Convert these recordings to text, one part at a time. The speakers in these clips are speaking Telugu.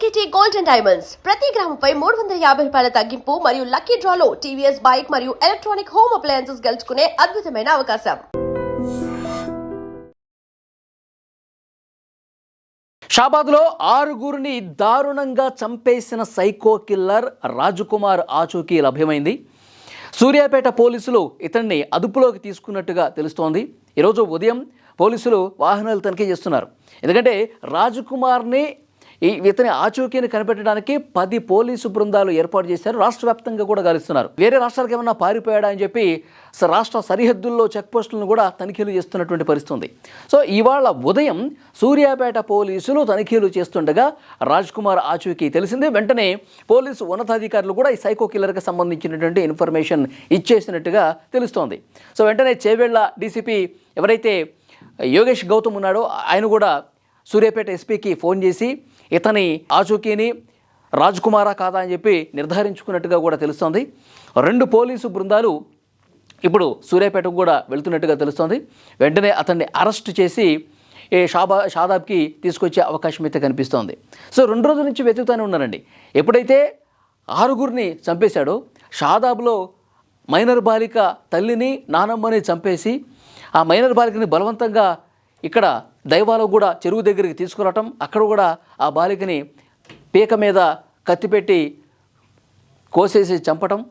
ITT Gold and Diamonds ప్రతి గ్రాముపై 350 రూపాయల తగ్గింపు మరియు లక్కీ డ్రాలో TVS బైక్ మరియు ఎలక్ట్రానిక్ హోమ్ అప్లయన్సెస్ గెలుచుకునే అద్భుతమైన అవకాశం. షాబాద్లో 6గురిని దారుణంగా చంపేసిన సైకో కిల్లర్ రాజకుమార్ ఆచూకీ లభ్యమైంది. సూర్యాపేట పోలీసులు ఇతన్ని అదుపులోకి తీసుకున్నట్టుగా తెలుస్తోంది. ఈరోజు ఉదయం పోలీసులు వాహనాలు తనిఖీ చేస్తున్నారు. ఎందుకంటే రాజకుమార్ని ఇతని ఆచూకీని కనిపెట్టడానికి 10 పోలీసు బృందాలు ఏర్పాటు చేశారు. రాష్ట్ర వ్యాప్తంగా కూడా గాలిస్తున్నారు. వేరే రాష్ట్రాలకు ఏమన్నా పారిపోయాడా అని చెప్పి రాష్ట్ర సరిహద్దుల్లో చెక్ పోస్టులను కూడా తనిఖీలు చేస్తున్నటువంటి పరిస్థితి. సో ఇవాళ ఉదయం సూర్యాపేట పోలీసులు తనిఖీలు చేస్తుండగా రాజ్కుమార్ ఆచూకీ తెలిసింది. వెంటనే పోలీసు ఉన్నతాధికారులు కూడా ఈ సైకో కిల్లర్కి సంబంధించినటువంటి ఇన్ఫర్మేషన్ ఇచ్చేసినట్టుగా తెలుస్తోంది. సో వెంటనే చేవెళ్ల డీసీపీ ఎవరైతే యోగేష్ గౌతమ్ ఉన్నాడో ఆయన కూడా సూర్యాపేట ఎస్పీకి ఫోన్ చేసి ఇతని ఆచూకీని రాజ్కుమారా కాదా అని చెప్పి నిర్ధారించుకున్నట్టుగా కూడా తెలుస్తోంది. 2 పోలీసు బృందాలు ఇప్పుడు సూర్యాపేటకు కూడా వెళ్తున్నట్టుగా తెలుస్తోంది. వెంటనే అతన్ని అరెస్ట్ చేసి షాదాబ్కి తీసుకొచ్చే అవకాశం అయితే కనిపిస్తోంది. సో 2 రోజుల నుంచి వెతుకుతూనే ఉన్నారండి. ఎప్పుడైతే 6గురిని చంపేశాడో షాదాబ్లో మైనర్ బాలిక తల్లిని నానమ్మని చంపేసి ఆ మైనర్ బాలికని బలవంతంగా ఇక్కడ దైవాలో కూడా చెరువు దగ్గరికి తీసుకురావటం, అక్కడ కూడా ఆ బాలికని పీక మీద కత్తిపెట్టి కోసేసి చంపటం,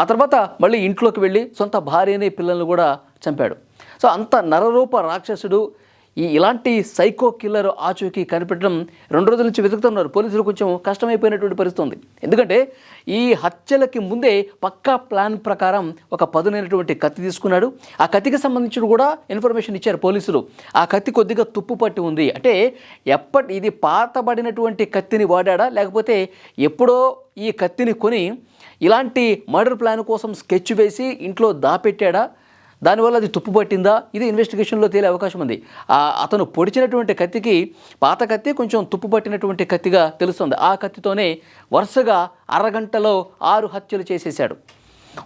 ఆ తర్వాత మళ్ళీ ఇంట్లోకి వెళ్ళి సొంత భార్యని పిల్లల్ని కూడా చంపాడు. సో అంత నరరూప రాక్షసుడు ఇలాంటి సైకో కిల్లర్ ఆచూకీ కనిపెట్టడం 2 రోజుల నుంచి వెతుకుతున్నారు. పోలీసులు కొంచెం కష్టమైపోయినటువంటి పరిస్థితి ఉంది. ఎందుకంటే ఈ హత్యలకి ముందే పక్కా ప్లాన్ ప్రకారం ఒక పదునైనటువంటి కత్తి తీసుకున్నాడు. ఆ కత్తికి సంబంధించి కూడా ఇన్ఫర్మేషన్ ఇచ్చారు పోలీసులు. ఆ కత్తి కొద్దిగా తుప్పు పట్టి ఉంది. అంటే ఇది పాతబడినటువంటి కత్తిని వాడా, లేకపోతే ఎప్పుడో ఈ కత్తిని కొని ఇలాంటి మర్డర్ ప్లాన్ కోసం స్కెచ్ వేసి ఇంట్లో దాపెట్టాడా, దానివల్ల అది తుప్పు పట్టిందా, ఇది ఇన్వెస్టిగేషన్లో తేలే అవకాశం ఉంది. అతను పొడిచినటువంటి కత్తికి పాత కత్తి కొంచెం తుప్పు పట్టినటువంటి కత్తిగా తెలుస్తుంది. ఆ కత్తితోనే వరుసగా అరగంటలో 6 హత్యలు చేసేశాడు.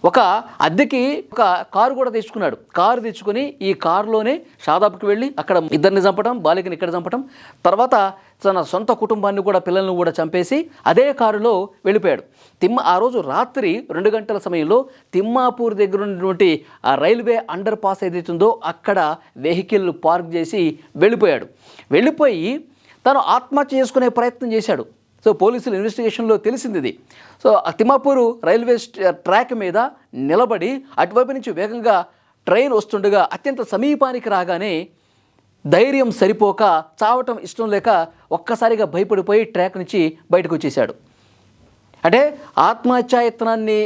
ఒక అద్దెకి ఒక కారు కూడా తెచ్చుకున్నాడు. కారు తెచ్చుకొని ఈ కారులోనే షాదాబ్కి వెళ్ళి అక్కడ ఇద్దరిని చంపడం, బాలికని ఇక్కడ చంపడం, తర్వాత తన సొంత కుటుంబాన్ని కూడా పిల్లలను కూడా చంపేసి అదే కారులో వెళ్ళిపోయాడు. ఆ రోజు రాత్రి 2 గంటల సమయంలో తిమ్మాపూర్ దగ్గర ఉన్నటువంటి ఆ రైల్వే అండర్ పాస్ ఏదైతుందో అక్కడ వెహికల్ పార్క్ చేసి వెళ్ళిపోయి తను ఆత్మహత్య చేసుకునే ప్రయత్నం చేశాడు. సో పోలీసులు ఇన్వెస్టిగేషన్లో తెలిసింది ఇది. సో తిమ్మాపూర్ రైల్వే ట్రాక్ మీద నిలబడి అటువైపు నుంచి వేగంగా ట్రైన్ వస్తుండగా అత్యంత సమీపానికి రాగానే ధైర్యం సరిపోక చావటం ఇష్టం లేక ఒక్కసారిగా భయపడిపోయి ట్రాక్ నుంచి బయటకు వచ్చేసాడు. అంటే ఆత్మహత్యాయత్నాన్ని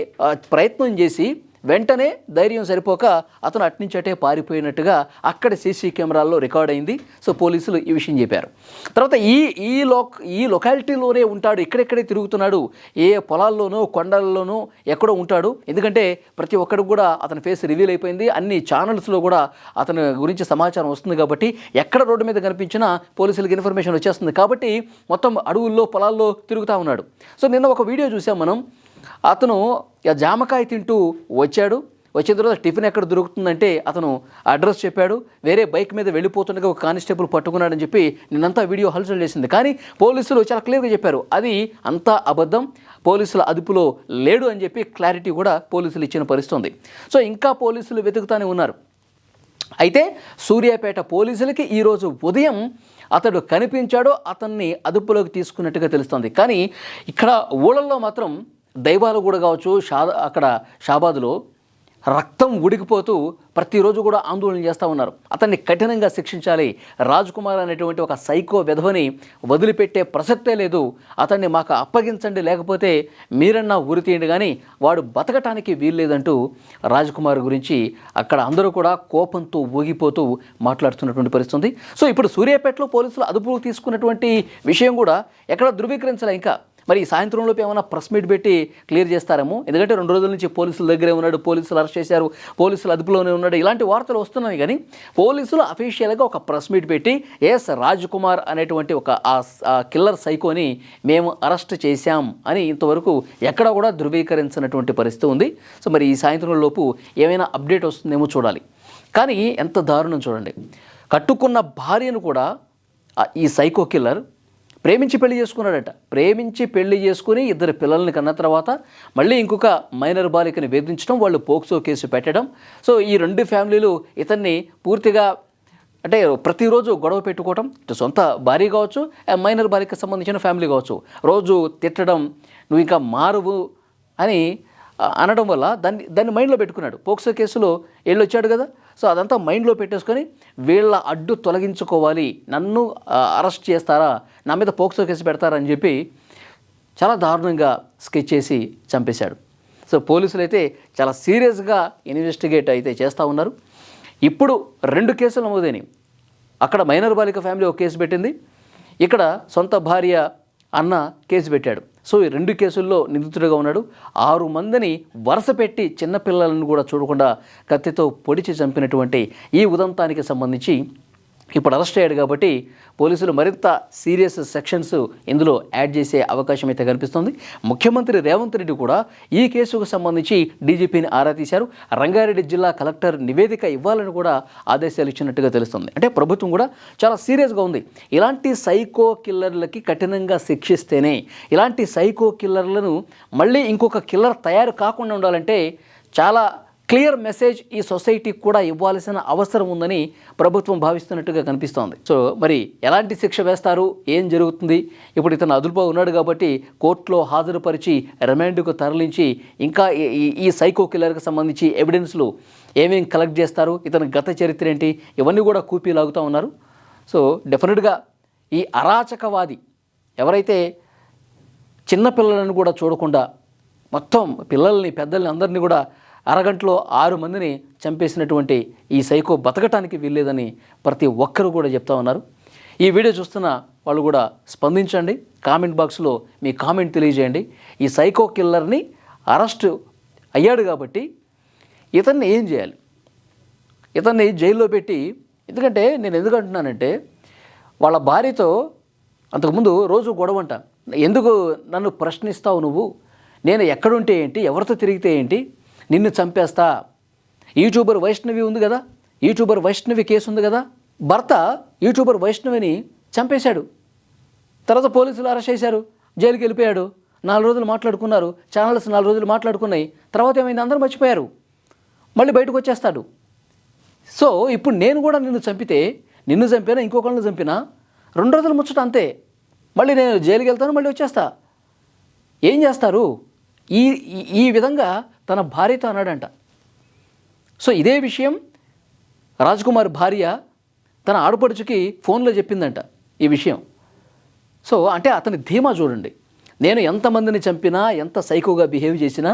ప్రయత్నం చేసి వెంటనే ధైర్యం సరిపోక అతను అట్నుంచి అటే పారిపోయినట్టుగా అక్కడ సీసీ కెమెరాల్లో రికార్డ్ అయింది. సో పోలీసులు ఈ విషయం చెప్పారు. తర్వాత ఈ లొకాలిటీలోనే ఉంటాడు, ఇక్కడెక్కడే తిరుగుతున్నాడు, ఏ పొలాల్లోనో కొండల్లోనో ఎక్కడో ఉంటాడు. ఎందుకంటే ప్రతి ఒక్కడికి కూడా అతని ఫేస్ రివీల్ అయిపోయింది. అన్ని ఛానల్స్లో కూడా అతని గురించి సమాచారం వస్తుంది కాబట్టి ఎక్కడ రోడ్డు మీద కనిపించినా పోలీసులకు ఇన్ఫర్మేషన్ వచ్చేస్తుంది. కాబట్టి మొత్తం అడవుల్లో పొలాల్లో తిరుగుతూ ఉన్నాడు. సో నిన్న ఒక వీడియో చూసాం మనం. అతను జామకాయ తింటూ వచ్చిన తర్వాత టిఫిన్ ఎక్కడ దొరుకుతుందంటే అతను అడ్రస్ చెప్పాడు. వేరే బైక్ మీద వెళ్ళిపోతుండగా ఒక కానిస్టేబుల్ పట్టుకున్నాడని చెప్పి నిన్నంతా వీడియో హల్చల్ చేసింది. కానీ పోలీసులు చాలా క్లియర్గా చెప్పారు అది అంతా అబద్ధం, పోలీసుల అదుపులో లేడు అని చెప్పి క్లారిటీ కూడా పోలీసులు ఇచ్చిన పరిస్థితి ఉంది. సో ఇంకా పోలీసులు వెతుకుతానే ఉన్నారు. అయితే సూర్యాపేట పోలీసులకి ఈరోజు ఉదయం అతడు కనిపించాడో అతన్ని అదుపులోకి తీసుకున్నట్టుగా తెలుస్తుంది. కానీ ఇక్కడ ఊళ్ళల్లో మాత్రం దైవాలు కూడా కావచ్చు, అక్కడ షాబాద్లో రక్తం ఉడికిపోతూ ప్రతిరోజు కూడా ఆందోళన చేస్తూ ఉన్నారు. అతన్ని కఠినంగా శిక్షించాలి, రాజ్కుమార్ అనేటువంటి ఒక సైకో విధవని వదిలిపెట్టే ప్రసక్తే లేదు, అతన్ని మాకు అప్పగించండి, లేకపోతే మీరన్నా ఉరి తీయండి, కానీ వాడు బతకటానికి వీల్లేదంటూ రాజ్కుమార్ గురించి అక్కడ అందరూ కూడా కోపంతో ఊగిపోతూ మాట్లాడుతున్నటువంటి పరిస్థితి. సో ఇప్పుడు సూర్యాపేటలో పోలీసులు అదుపులోకి తీసుకున్నటువంటి విషయం కూడా ఎక్కడ ధృవీకరించాలి. ఇంకా మరి సాయంత్రంలోపు ఏమైనా ప్రెస్ మీట్ పెట్టి క్లియర్ చేస్తారేమో. ఎందుకంటే 2 రోజుల నుంచి పోలీసుల దగ్గరే ఉన్నాడు, పోలీసులు అరెస్ట్ చేశారు, పోలీసులు అదుపులోనే ఉన్నాడు, ఇలాంటి వార్తలు వస్తున్నాయి. కానీ పోలీసులు అఫీషియల్గా ఒక ప్రెస్ మీట్ పెట్టి రాజ్కుమార్ అనేటువంటి ఒక ఆ కిల్లర్ సైకోని మేము అరెస్ట్ చేశాం అని ఇంతవరకు ఎక్కడ కూడా ధృవీకరించినటువంటి పరిస్థితి ఉంది. సో మరి ఈ సాయంత్రం లోపు ఏమైనా అప్డేట్ వస్తుందేమో చూడాలి. కానీ ఎంత దారుణం చూడండి, కట్టుకున్న భార్యను కూడా ఈ సైకో కిల్లర్ ప్రేమించి పెళ్లి చేసుకున్నాడట. ప్రేమించి పెళ్లి చేసుకుని 2 పిల్లల్ని కన్న తర్వాత మళ్ళీ ఇంకొక మైనర్ బాలికని వేధించడం, వాళ్ళు పోక్సో కేసు పెట్టడం. సో ఈ 2 ఫ్యామిలీలు ఇతన్ని పూర్తిగా అంటే ప్రతిరోజు గొడవ పెట్టుకోవటం, ఇటు సొంత భార్య కావచ్చు, మైనర్ బాలికకు సంబంధించిన ఫ్యామిలీ కావచ్చు, రోజు తిట్టడం, నువ్వు ఇంకా మారువు అని అనడం వల్ల దాన్ని మైండ్లో పెట్టుకున్నాడు. పోక్సో కేసులో వచ్చాడు కదా, సో అదంతా మైండ్లో పెట్టేసుకొని వీళ్ళ అడ్డు తొలగించుకోవాలి, నన్ను అరెస్ట్ చేస్తారా, నా మీద పోక్సో కేసు పెడతారా అని చెప్పి చాలా దారుణంగా స్కెచ్ చేసి చంపేశాడు. సో పోలీసులు అయితే చాలా సీరియస్గా ఇన్వెస్టిగేట్ అయితే చేస్తూ ఉన్నారు. ఇప్పుడు 2 కేసులు నమోదైనవి. అక్కడ మైనర్ బాలిక ఫ్యామిలీ ఒక కేసు పెట్టింది, ఇక్కడ సొంత భార్య అన్న కేసు పెట్టాడు. సో ఈ 2 కేసుల్లో నిందితుడిగా ఉన్నాడు. 6 మందిని వరుస పెట్టి చిన్నపిల్లలను కూడా చూడకుండా కత్తితో పొడిచి చంపినటువంటి ఈ ఉదంతానికి సంబంధించి ఇప్పుడు అరెస్ట్ అయ్యాడు. కాబట్టి పోలీసులు మరింత సీరియస్ సెక్షన్స్ ఇందులో యాడ్ చేసే అవకాశం అయితే కనిపిస్తుంది. ముఖ్యమంత్రి రేవంత్ రెడ్డి కూడా ఈ కేసుకు సంబంధించి డీజీపీని ఆరా తీశారు. రంగారెడ్డి జిల్లా కలెక్టర్ నివేదిక ఇవ్వాలని కూడా ఆదేశాలు ఇచ్చినట్టుగా తెలుస్తుంది. అంటే ప్రభుత్వం కూడా చాలా సీరియస్గా ఉంది. ఇలాంటి సైకో కిల్లర్లకి కఠినంగా శిక్షిస్తేనే, ఇలాంటి సైకో కిల్లర్లను మళ్ళీ ఇంకొక కిల్లర్ తయారు కాకుండా ఉండాలంటే చాలా క్లియర్ మెసేజ్ ఈ సొసైటీకి కూడా ఇవ్వాల్సిన అవసరం ఉందని ప్రభుత్వం భావిస్తున్నట్టుగా కనిపిస్తోంది. సో మరి ఎలాంటి శిక్ష వేస్తారు, ఏం జరుగుతుంది? ఇప్పుడు ఇతను అదుపులో ఉన్నాడు కాబట్టి కోర్టులో హాజరుపరిచి రిమాండ్కు తరలించి ఇంకా ఈ సైకో కిల్లర్కి సంబంధించి ఎవిడెన్స్లు ఏమేమి కలెక్ట్ చేస్తారు, ఇతని గత చరిత్ర ఏంటి, ఇవన్నీ కూడా కూపీ లాగుతూ ఉన్నారు. సో డెఫినెట్గా ఈ అరాచకవాది ఎవరైతే చిన్నపిల్లలను కూడా చూడకుండా మొత్తం పిల్లల్ని పెద్దల్ని అందరినీ కూడా అరగంటలో 6 మందిని చంపేసినటువంటి ఈ సైకో బతకటానికి వీల్లేదని ప్రతి ఒక్కరు కూడా చెప్తా ఉన్నారు. ఈ వీడియో చూస్తున్న వాళ్ళు కూడా స్పందించండి, కామెంట్ బాక్స్లో మీ కామెంట్ తెలియజేయండి. ఈ సైకో కిల్లర్ని అరెస్ట్ అయ్యాడు కాబట్టి ఇతన్ని ఏం చేయాలి? ఇతన్ని జైల్లో పెట్టి, ఎందుకంటే నేను ఎందుకు అంటున్నానంటే వాళ్ళ భార్యతో అంతకుముందు రోజు గొడవంట, ఎందుకు నన్ను ప్రశ్నిస్తావు నువ్వు, నేను ఎక్కడుంటే ఏంటి, ఎవరితో తిరిగితే ఏంటి, నిన్ను చంపేస్తా. యూట్యూబర్ వైష్ణవి ఉంది కదా, యూట్యూబర్ వైష్ణవి కేసు ఉంది కదా, భర్త యూట్యూబర్ వైష్ణవిని చంపేశాడు. తర్వాత పోలీసులు అరెస్ట్ చేశారు, జైలుకి వెళ్ళిపోయాడు. 4 రోజులు మాట్లాడుకున్నారు, ఛానల్స్ 4 రోజులు మాట్లాడుకున్నాయి. తర్వాత ఏమైంది, అందరూ మర్చిపోయారు. మళ్ళీ బయటకు వచ్చేస్తాడు. సో ఇప్పుడు నేను కూడా నిన్ను చంపితే, నిన్ను చంపినా ఇంకొకళ్ళని చంపినా 2 రోజులు ముచ్చట అంతే. మళ్ళీ నేను జైలుకి వెళ్తాను, మళ్ళీ వచ్చేస్తా. ఏం చేస్తారు? ఈ విధంగా తన భార్యతో అన్నాడంట. సో ఇదే విషయం రాజ్కుమార్ భార్య తన ఆడపడుచుకి ఫోన్లో చెప్పిందంట ఈ విషయం. సో అంటే అతని ధీమా చూడండి. నేను ఎంతమందిని చంపినా, ఎంత సైకోగా బిహేవ్ చేసినా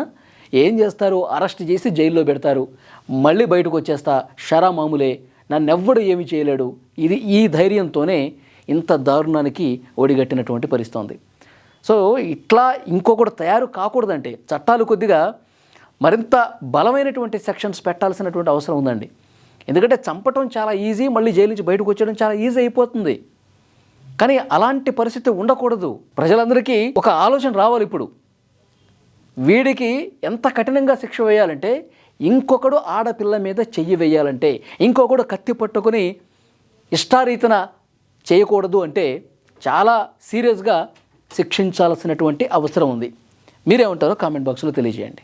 ఏం చేస్తారు, అరెస్ట్ చేసి జైల్లో పెడతారు, మళ్ళీ బయటకు వచ్చేస్తా, షరా మామూలే, నన్నెవ్వడు ఏమి చేయలేడు. ఈ ధైర్యంతోనే ఇంత దారుణానికి ఒడిగట్టినటువంటి పరిస్థితి ఉంది. సో ఇట్లా ఇంకొకటి తయారు కాకూడదంటే చట్టాలు కొద్దిగా మరింత బలమైనటువంటి సెక్షన్స్ పెట్టాల్సినటువంటి అవసరం ఉందండి. ఎందుకంటే చంపటం చాలా ఈజీ, మళ్ళీ జైలు నుంచి బయటకు వచ్చేయడం చాలా ఈజీ అయిపోతుంది. కానీ అలాంటి పరిస్థితి ఉండకూడదు. ప్రజలందరికీ ఒక ఆలోచన రావాలి. ఇప్పుడు వీడికి ఎంత కఠినంగా శిక్ష వేయాలంటే, ఇంకొకడు ఆడపిల్ల మీద చెయ్యి వేయాలంటే, ఇంకొకడు కత్తి పట్టుకొని ఇష్టారీతన చేయకూడదు అంటే చాలా సీరియస్గా శిక్షించాల్సినటువంటి అవసరం ఉంది. మీరేమంటారో కామెంట్ బాక్స్లో తెలియజేయండి.